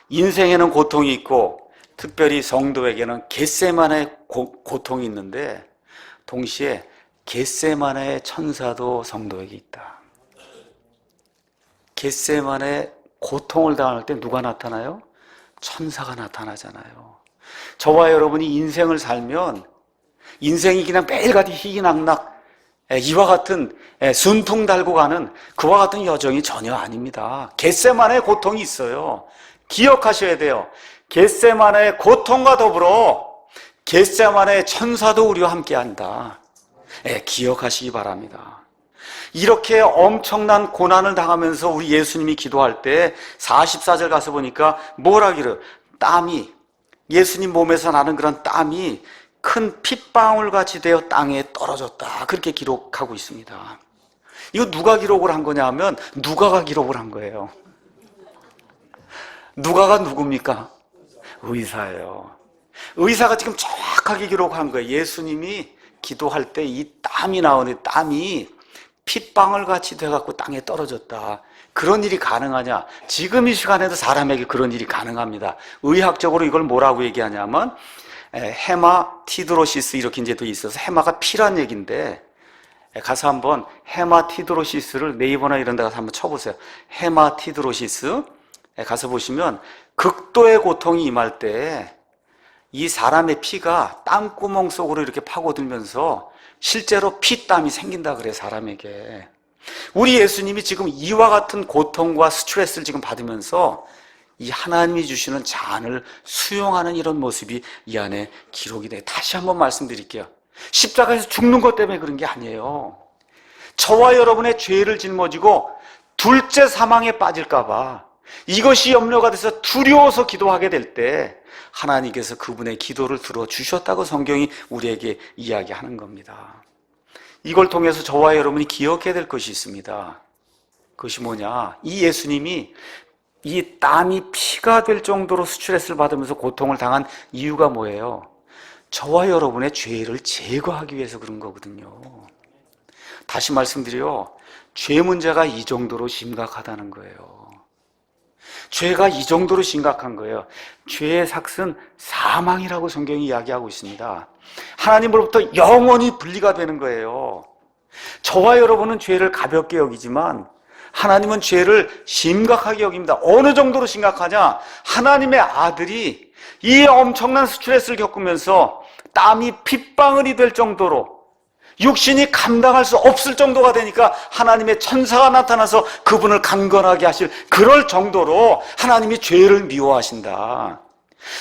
인생에는 고통이 있고 특별히 성도에게는 겟세마네의 고통이 있는데 동시에 겟세마네의 천사도 성도에게 있다. 겟세마네 고통을 당할 때 누가 나타나요? 천사가 나타나잖아요. 저와 여러분이 인생을 살면 인생이 그냥 매일같이 희귀낙낙 이와 같은 순풍 달고 가는 그와 같은 여정이 전혀 아닙니다. 겟세마네의 고통이 있어요. 기억하셔야 돼요. 겟세마네의 고통과 더불어 겟세마네의 천사도 우리와 함께한다. 기억하시기 바랍니다. 이렇게 엄청난 고난을 당하면서 우리 예수님이 기도할 때 44절 가서 보니까 뭐라 그래요? 땀이, 예수님 몸에서 나는 그런 땀이 큰 핏방울같이 되어 땅에 떨어졌다. 그렇게 기록하고 있습니다. 이거 누가 기록을 한 거냐 하면 누가가 기록을 한 거예요. 누가가 누굽니까? 의사예요. 의사가 지금 정확하게 기록한 거예요. 예수님이 기도할 때 이 땀이 나오는 땀이 핏방울같이 돼갖고 땅에 떨어졌다. 그런 일이 가능하냐? 지금 이 시간에도 사람에게 그런 일이 가능합니다. 의학적으로 이걸 뭐라고 얘기하냐면 헤마티드로시스 이렇게 이제 또 있어서 헤마가 피란 얘기인데 가서 한번 헤마티드로시스를 네이버나 이런 데 가서 한번 쳐보세요. 헤마티드로시스 가서 보시면 극도의 고통이 임할 때 이 사람의 피가 땀구멍 속으로 이렇게 파고들면서 실제로 피땀이 생긴다 그래 사람에게. 우리 예수님이 지금 이와 같은 고통과 스트레스를 지금 받으면서 이 하나님이 주시는 잔을 수용하는 이런 모습이 이 안에 기록이 돼. 다시 한번 말씀드릴게요. 십자가에서 죽는 것 때문에 그런 게 아니에요. 저와 여러분의 죄를 짊어지고 둘째 사망에 빠질까 봐 이것이 염려가 돼서 두려워서 기도하게 될 때 하나님께서 그분의 기도를 들어주셨다고 성경이 우리에게 이야기하는 겁니다. 이걸 통해서 저와 여러분이 기억해야 될 것이 있습니다. 그것이 뭐냐? 이 예수님이 이 땀이 피가 될 정도로 스트레스를 받으면서 고통을 당한 이유가 뭐예요? 저와 여러분의 죄를 제거하기 위해서 그런 거거든요. 다시 말씀드려요. 죄 문제가 이 정도로 심각하다는 거예요. 죄가 이 정도로 심각한 거예요. 죄의 삭은 사망이라고 성경이 이야기하고 있습니다. 하나님으로부터 영원히 분리가 되는 거예요. 저와 여러분은 죄를 가볍게 여기지만 하나님은 죄를 심각하게 여깁니다. 어느 정도로 심각하냐? 하나님의 아들이 이 엄청난 스트레스를 겪으면서 땀이 핏방울이 될 정도로 육신이 감당할 수 없을 정도가 되니까 하나님의 천사가 나타나서 그분을 강건하게 하실 그럴 정도로 하나님이 죄를 미워하신다.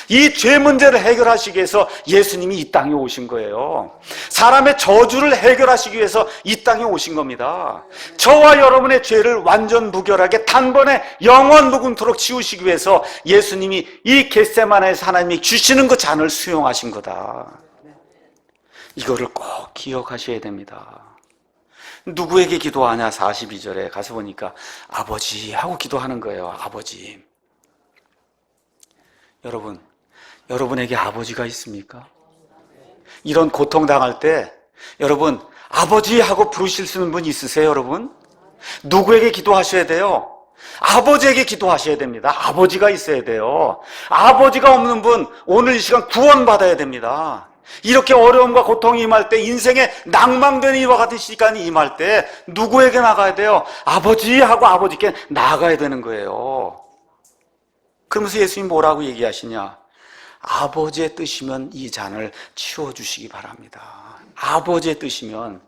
이 죄 문제를 해결하시기 위해서 예수님이 이 땅에 오신 거예요. 사람의 저주를 해결하시기 위해서 이 땅에 오신 겁니다. 저와 여러분의 죄를 완전 무결하게 단번에 영원 무궁토록 지우시기 위해서 예수님이 이 겟세마네에서 하나님이 주시는 그 잔을 수용하신 거다. 이거를 꼭 기억하셔야 됩니다. 누구에게 기도하냐? 42절에 가서 보니까 아버지 하고 기도하는 거예요. 아버지. 여러분, 여러분에게 아버지가 있습니까? 이런 고통당할 때 여러분 아버지 하고 부르실 수 있는 분 있으세요? 여러분? 누구에게 기도하셔야 돼요? 아버지에게 기도하셔야 됩니다. 아버지가 있어야 돼요. 아버지가 없는 분 오늘 이 시간 구원받아야 됩니다. 이렇게 어려움과 고통이 임할 때 인생에 낭망되는 이와 같은 시간이 임할 때 누구에게 나가야 돼요? 아버지 하고 아버지께 나가야 되는 거예요. 그러면서 예수님이 뭐라고 얘기하시냐? 아버지의 뜻이면 이 잔을 치워주시기 바랍니다. 아버지의 뜻이면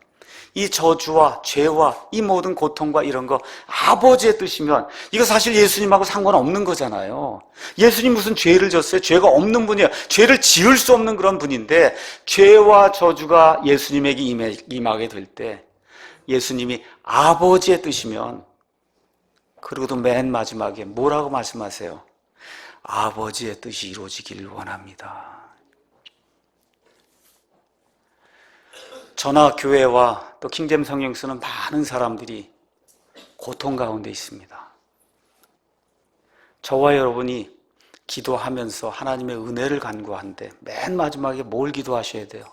이 저주와 죄와 이 모든 고통과 이런 거 아버지의 뜻이면 이거 사실 예수님하고 상관없는 거잖아요. 예수님 무슨 죄를 졌어요? 죄가 없는 분이에요. 죄를 지을 수 없는 그런 분인데 죄와 저주가 예수님에게 임하게 될 때 예수님이 아버지의 뜻이면 그리고도 맨 마지막에 뭐라고 말씀하세요? 아버지의 뜻이 이루어지길 원합니다. 저나 교회와 또 킹잼 성경 쓰는 많은 사람들이 고통 가운데 있습니다. 저와 여러분이 기도하면서 하나님의 은혜를 간구하는데 맨 마지막에 뭘 기도하셔야 돼요?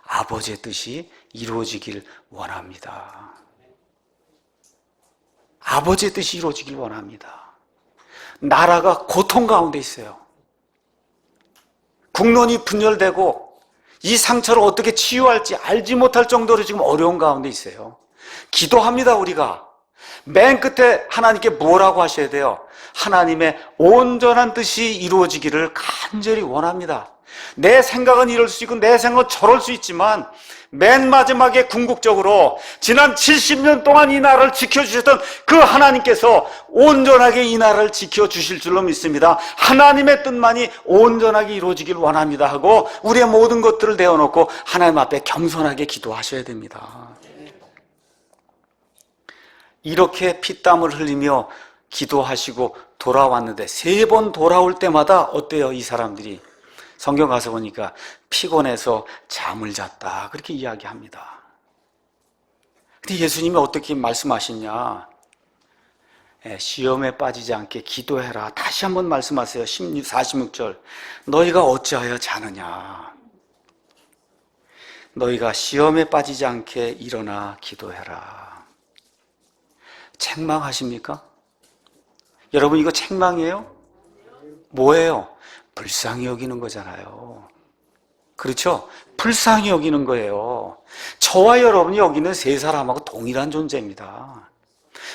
아버지의 뜻이 이루어지길 원합니다. 아버지의 뜻이 이루어지길 원합니다. 나라가 고통 가운데 있어요. 국론이 분열되고 이 상처를 어떻게 치유할지 알지 못할 정도로 지금 어려운 가운데 있어요. 기도합니다, 우리가. 맨 끝에 하나님께 뭐라고 하셔야 돼요? 하나님의 온전한 뜻이 이루어지기를 간절히 원합니다. 내 생각은 이럴 수 있고 내 생각은 저럴 수 있지만 맨 마지막에 궁극적으로 지난 70년 동안 이 나라를 지켜주셨던 그 하나님께서 온전하게 이 나라를 지켜주실 줄로 믿습니다. 하나님의 뜻만이 온전하게 이루어지길 원합니다 하고 우리의 모든 것들을 내어놓고 하나님 앞에 겸손하게 기도하셔야 됩니다. 이렇게 피땀을 흘리며 기도하시고 돌아왔는데 3번 돌아올 때마다 어때요? 이 사람들이 성경 가서 보니까 피곤해서 잠을 잤다 그렇게 이야기합니다. 근데 예수님이 어떻게 말씀하시냐? 시험에 빠지지 않게 기도해라. 다시 한번 말씀하세요. 46절 너희가 어찌하여 자느냐? 너희가 시험에 빠지지 않게 일어나 기도해라. 책망하십니까? 여러분 이거 책망이에요? 뭐예요? 불쌍히 여기는 거잖아요. 그렇죠? 불쌍히 여기는 거예요. 저와 여러분이 여기는 세 사람하고 동일한 존재입니다.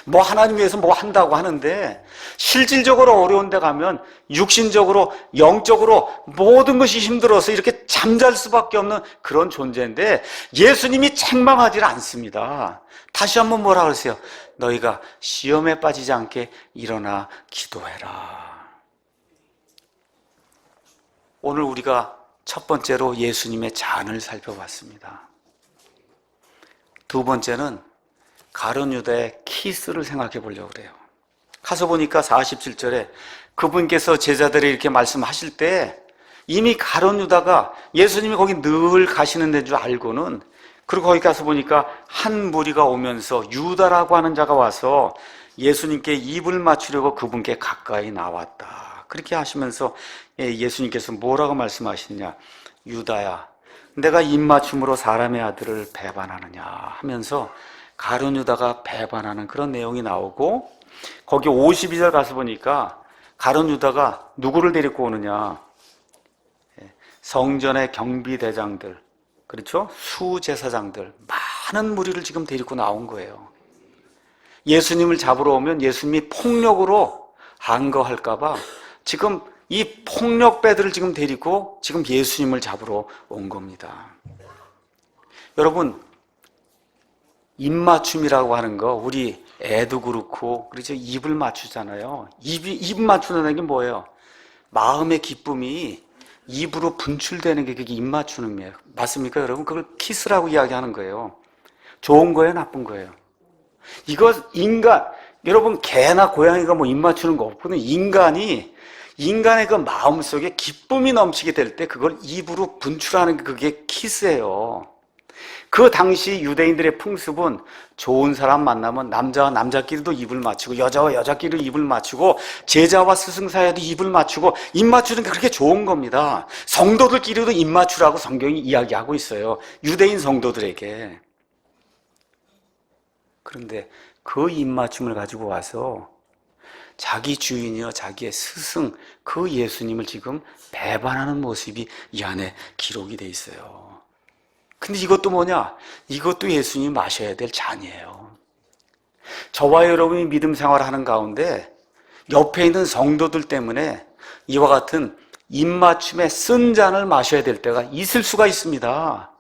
뭐 하나님 위해서 뭐 한다고 하는데 실질적으로 어려운 데 가면 육신적으로 영적으로 모든 것이 힘들어서 이렇게 잠잘 수밖에 없는 그런 존재인데 예수님이 책망하지 않습니다. 다시 한번 뭐라 그러세요? 너희가 시험에 빠지지 않게 일어나 기도해라. 오늘 우리가 첫 번째로 예수님의 잔을 살펴봤습니다. 두 번째는 가룟 유다의 키스를 생각해 보려고 그래요. 가서 보니까 47절에 그분께서 제자들이 이렇게 말씀하실 때 이미 가룟 유다가 예수님이 거기 늘 가시는 데인 줄 알고는 그리고 거기 가서 보니까 한 무리가 오면서 유다라고 하는 자가 와서 예수님께 입을 맞추려고 그분께 가까이 나왔다. 그렇게 하시면서 예수님께서 뭐라고 말씀하시느냐? 유다야, 내가 입맞춤으로 사람의 아들을 배반하느냐 하면서 가룟 유다가 배반하는 그런 내용이 나오고 거기 52절 가서 보니까 가룟 유다가 누구를 데리고 오느냐? 성전의 경비대장들, 그렇죠? 수제사장들, 많은 무리를 지금 데리고 나온 거예요. 예수님을 잡으러 오면 예수님이 폭력으로 항거할까봐 지금 이 폭력배들을 지금 데리고 지금 예수님을 잡으러 온 겁니다. 여러분, 입맞춤이라고 하는 거 우리 애도 그렇고 그렇죠? 입을 맞추잖아요. 입 맞추는 게 뭐예요? 마음의 기쁨이 입으로 분출되는 게 그게 입 맞추는 거예요. 맞습니까, 여러분? 그걸 키스라고 이야기하는 거예요. 좋은 거예요, 나쁜 거예요? 이거 여러분 개나 고양이가 뭐 입 맞추는 거 없거든요. 인간의 그 마음 속에 기쁨이 넘치게 될 때 그걸 입으로 분출하는 게 그게 키스예요. 그 당시 유대인들의 풍습은 좋은 사람 만나면 남자와 남자끼리도 입을 맞추고 여자와 여자끼리도 입을 맞추고 제자와 스승 사이에도 입을 맞추고 입 맞추는 게 그렇게 좋은 겁니다. 성도들끼리도 입 맞추라고 성경이 이야기하고 있어요. 유대인 성도들에게. 그런데 그 입 맞춤을 가지고 와서 자기 주인이여 자기의 스승 그 예수님을 지금 배반하는 모습이 이 안에 기록이 돼 있어요. 근데 이것도 뭐냐? 이것도 예수님이 마셔야 될 잔이에요. 저와 여러분이 믿음 생활하는 가운데 옆에 있는 성도들 때문에 이와 같은 입맞춤에 쓴 잔을 마셔야 될 때가 있을 수가 있습니다.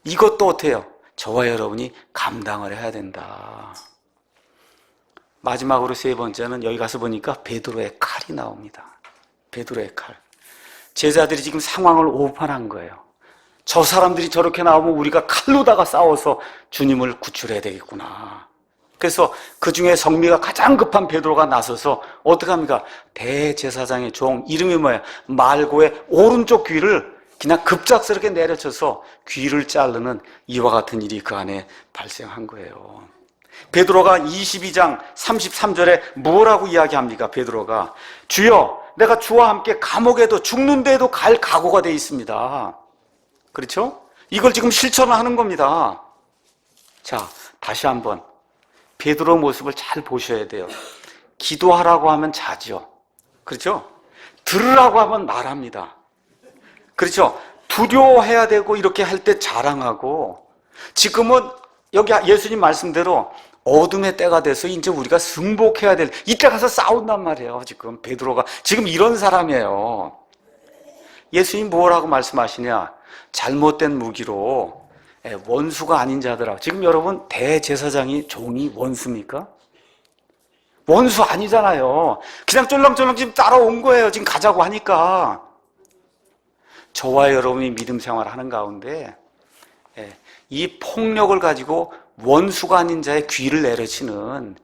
이것도 어때요? 저와 여러분이 감당을 해야 된다. 마지막으로 세 번째는 여기 가서 보니까 베드로의 칼이 나옵니다. 베드로의 칼. 제자들이 지금 상황을 오판한 거예요. 저 사람들이 저렇게 나오면 우리가 칼로다가 싸워서 주님을 구출해야 되겠구나. 그래서 그 중에 성미가 가장 급한 베드로가 나서서 어떻게 합니까? 대제사장의 종, 이름이 뭐예요? 말고의 오른쪽 귀를 그냥 급작스럽게 내려쳐서 귀를 자르는 이와 같은 일이 그 안에 발생한 거예요. 베드로가 22장 33절에 뭐라고 이야기합니까? 베드로가 주여 내가 주와 함께 감옥에도 죽는데도 갈 각오가 되어 있습니다. 그렇죠? 이걸 지금 실천을 하는 겁니다. 자, 다시 한번 베드로 모습을 잘 보셔야 돼요. 기도하라고 하면 자죠. 그렇죠? 들으라고 하면 말합니다. 그렇죠? 두려워해야 되고 이렇게 할 때 자랑하고, 지금은 여기 예수님 말씀대로 어둠의 때가 돼서 이제 우리가 승복해야 될 이때 가서 싸운단 말이에요. 지금 베드로가 지금 이런 사람이에요. 예수님 뭐라고 말씀하시냐? 잘못된 무기로 원수가 아닌 자들아. 지금 여러분 대제사장이 종이 원수입니까? 원수 아니잖아요. 그냥 쫄랑쫄랑 지금 따라온 거예요. 지금 가자고 하니까. 저와 여러분이 믿음 생활을 하는 가운데 이 폭력을 가지고 원수가 아닌 자의 귀를 내려치는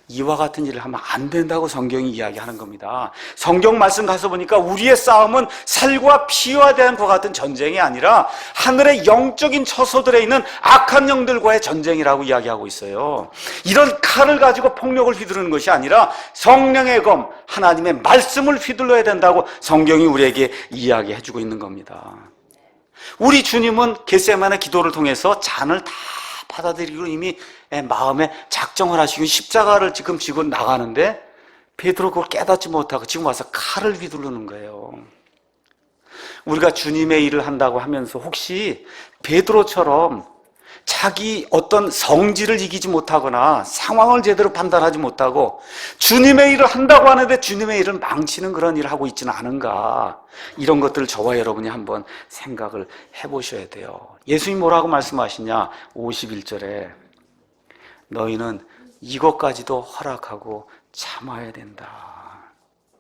이와 같은 일을 하면 안 된다고 성경이 이야기하는 겁니다. 성경 말씀 가서 보니까 우리의 싸움은 살과 피와 대한 것 같은 전쟁이 아니라 하늘의 영적인 처소들에 있는 악한 영들과의 전쟁이라고 이야기하고 있어요. 이런 칼을 가지고 폭력을 휘두르는 것이 아니라 성령의 검, 하나님의 말씀을 휘둘러야 된다고 성경이 우리에게 이야기해주고 있는 겁니다. 우리 주님은 겟세마네 기도를 통해서 잔을 다 받아들이고 이미 마음에 작정을 하시고 십자가를 지금 지고 나가는데 베드로 그걸 깨닫지 못하고 지금 와서 칼을 휘두르는 거예요. 우리가 주님의 일을 한다고 하면서 혹시 베드로처럼 자기 어떤 성질을 이기지 못하거나 상황을 제대로 판단하지 못하고 주님의 일을 한다고 하는데 주님의 일을 망치는 그런 일을 하고 있지는 않은가, 이런 것들을 저와 여러분이 한번 생각을 해보셔야 돼요. 예수님이 뭐라고 말씀하시냐? 51절에 너희는 이것까지도 허락하고 참아야 된다.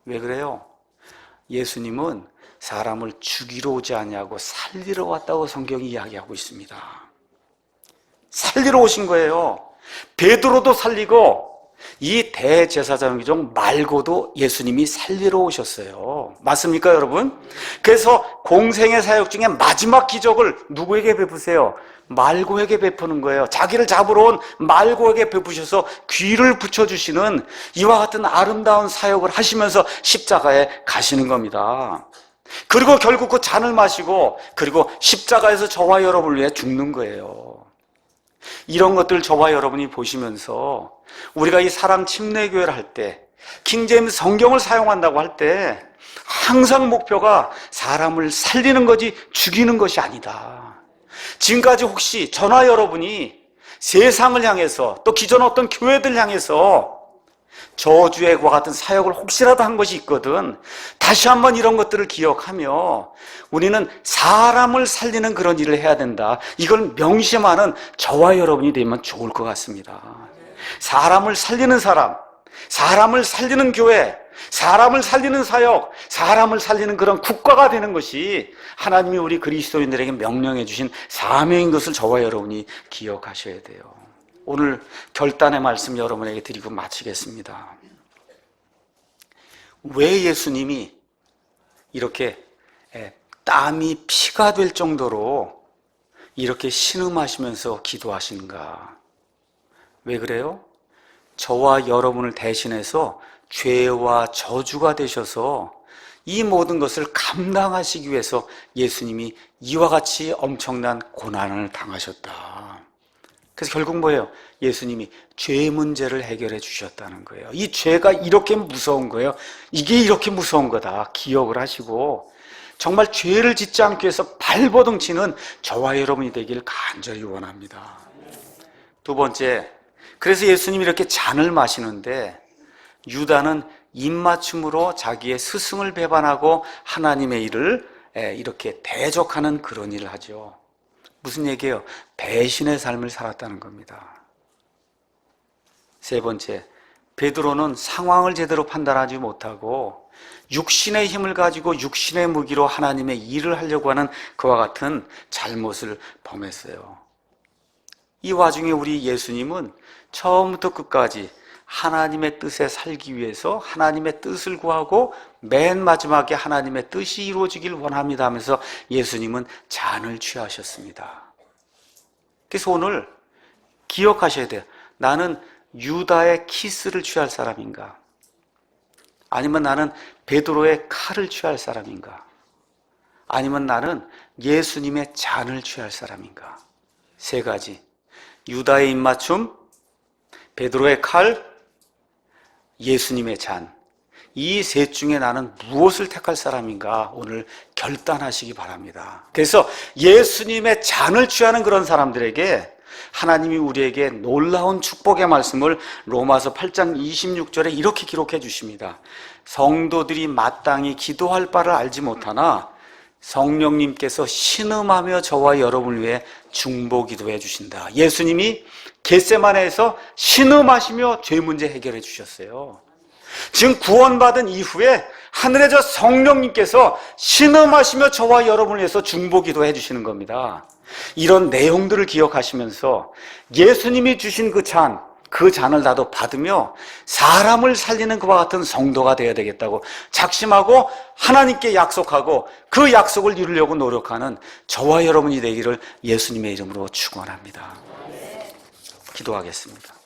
왜 그래요? 예수님은 사람을 죽이러 오지 아니하고 살리러 왔다고 성경이 이야기하고 있습니다. 살리러 오신 거예요. 베드로도 살리고 이 대제사장종 말고도 예수님이 살리러 오셨어요. 맞습니까, 여러분? 그래서 공생의 사역 중에 마지막 기적을 누구에게 베푸세요? 말고에게 베푸는 거예요. 자기를 잡으러 온 말고에게 베푸셔서 귀를 붙여주시는 이와 같은 아름다운 사역을 하시면서 십자가에 가시는 겁니다. 그리고 결국 그 잔을 마시고 그리고 십자가에서 저와 여러분을 위해 죽는 거예요. 이런 것들 저와 여러분이 보시면서 우리가 이 사랑 침례교회를 할 때, 킹제임스 성경을 사용한다고 할 때 항상 목표가 사람을 살리는 거지 죽이는 것이 아니다. 지금까지 혹시 저나 여러분이 세상을 향해서 또 기존 어떤 교회들 향해서 저주의와 같은 사역을 혹시라도 한 것이 있거든, 다시 한번 이런 것들을 기억하며 우리는 사람을 살리는 그런 일을 해야 된다, 이걸 명심하는 저와 여러분이 되면 좋을 것 같습니다. 사람을 살리는 사람, 사람을 살리는 교회, 사람을 살리는 사역, 사람을 살리는 그런 국가가 되는 것이 하나님이 우리 그리스도인들에게 명령해 주신 사명인 것을 저와 여러분이 기억하셔야 돼요. 오늘 결단의 말씀 여러분에게 드리고 마치겠습니다. 왜 예수님이 이렇게 땀이 피가 될 정도로 이렇게 신음하시면서 기도하신가? 왜 그래요? 저와 여러분을 대신해서 죄와 저주가 되셔서 이 모든 것을 감당하시기 위해서 예수님이 이와 같이 엄청난 고난을 당하셨다. 그래서 결국 뭐예요? 예수님이 죄 문제를 해결해 주셨다는 거예요. 이 죄가 이렇게 무서운 거예요. 이게 이렇게 무서운 거다 기억을 하시고 정말 죄를 짓지 않기 위해서 발버둥치는 저와 여러분이 되기를 간절히 원합니다. 두 번째, 그래서 예수님이 이렇게 잔을 마시는데 유다는 입맞춤으로 자기의 스승을 배반하고 하나님의 일을 이렇게 대적하는 그런 일을 하죠. 무슨 얘기예요? 배신의 삶을 살았다는 겁니다. 세 번째, 베드로는 상황을 제대로 판단하지 못하고 육신의 힘을 가지고 육신의 무기로 하나님의 일을 하려고 하는 그와 같은 잘못을 범했어요. 이 와중에 우리 예수님은 처음부터 끝까지 하나님의 뜻에 살기 위해서 하나님의 뜻을 구하고 맨 마지막에 하나님의 뜻이 이루어지길 원합니다 하면서 예수님은 잔을 취하셨습니다. 그래서 오늘 기억하셔야 돼요. 나는 유다의 키스를 취할 사람인가? 아니면 나는 베드로의 칼을 취할 사람인가? 아니면 나는 예수님의 잔을 취할 사람인가? 세 가지. 유다의 입맞춤, 베드로의 칼, 예수님의 잔. 이 셋 중에 나는 무엇을 택할 사람인가 오늘 결단하시기 바랍니다. 그래서 예수님의 잔을 취하는 그런 사람들에게 하나님이 우리에게 놀라운 축복의 말씀을 로마서 8장 26절에 이렇게 기록해 주십니다. 성도들이 마땅히 기도할 바를 알지 못하나 성령님께서 신음하며 저와 여러분을 위해 중보 기도해 주신다. 예수님이 겟세마네에서 신음하시며 죄 문제 해결해 주셨어요. 지금 구원받은 이후에 하늘에 저 성령님께서 신음하시며 저와 여러분을 위해서 중보 기도해 주시는 겁니다. 이런 내용들을 기억하시면서 예수님이 주신 그 잔을 나도 받으며 사람을 살리는 그와 같은 성도가 되어야 되겠다고 작심하고 하나님께 약속하고 그 약속을 이루려고 노력하는 저와 여러분이 되기를 예수님의 이름으로 축원합니다. 기도하겠습니다.